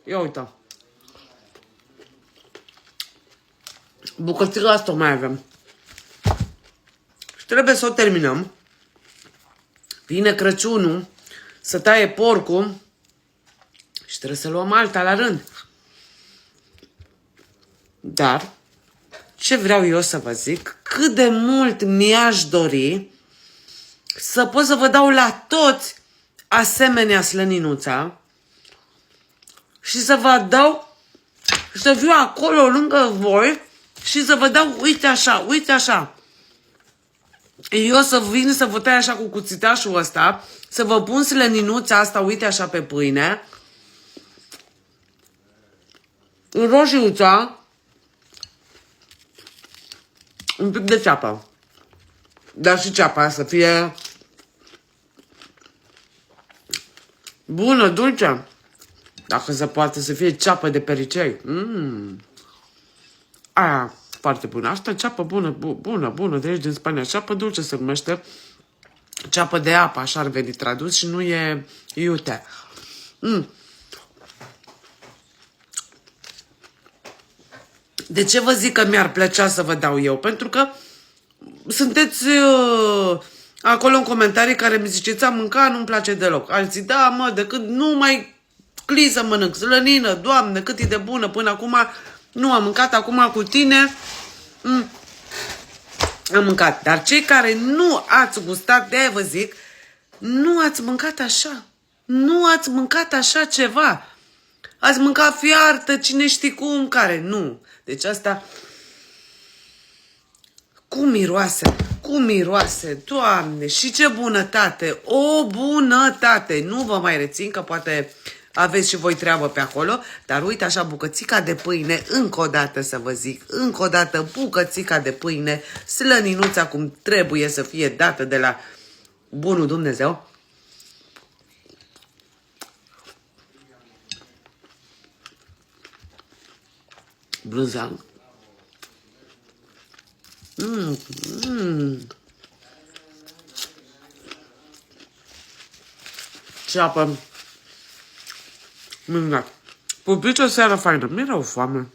Ia uita. Bucățica asta mai avem. Și trebuie să o terminăm. Vine Crăciunul, să taie porcul și trebuie să luăm alta la rând. Dar, ce vreau eu să vă zic, cât de mult mi-aș dori să pot să vă dau la toți asemenea slăninuța și să vă dau, să fiu acolo lângă voi și să vă dau, uite așa, uite așa. Eu să vin să vă tai așa cu cuțitașul ăsta, să vă pun slăninuța asta, uite așa pe pâine, roșiuța, un pic de ceapă. Dar și ceapa să fie bună, dulce. Dacă se poate să fie ceapă de pericei. Aia foarte bună. Asta ceapă bună, bună. De aici din Spania. Ceapă dulce se numește. Ceapă de apă, așa ar veni tradus și nu e iute. De ce vă zic că mi-ar plăcea să vă dau eu? Pentru că sunteți acolo în comentarii care mi ziceți, am mâncat, nu-mi place deloc. Alții, da, mă, decât nu mai cli să mănânc, slănină, Doamne, cât e de bună, până acum nu am mâncat, acum cu tine am mâncat. Dar cei care nu ați gustat, de-aia vă zic, nu ați mâncat așa. Nu ați mâncat așa ceva. Ați mâncat fiartă, cine știe cum, care, nu. Deci asta... Cum miroase, Doamne, și ce bunătate, o bunătate. Nu vă mai rețin, că poate aveți și voi treabă pe acolo, dar uite așa, bucățica de pâine, încă o dată să vă zic, încă o dată bucățica de pâine, slăninuța cum trebuie să fie dată de la bunul Dumnezeu. Brânză. Ceapă. Minunat. Pupici o seară faină. Mi-era o foame.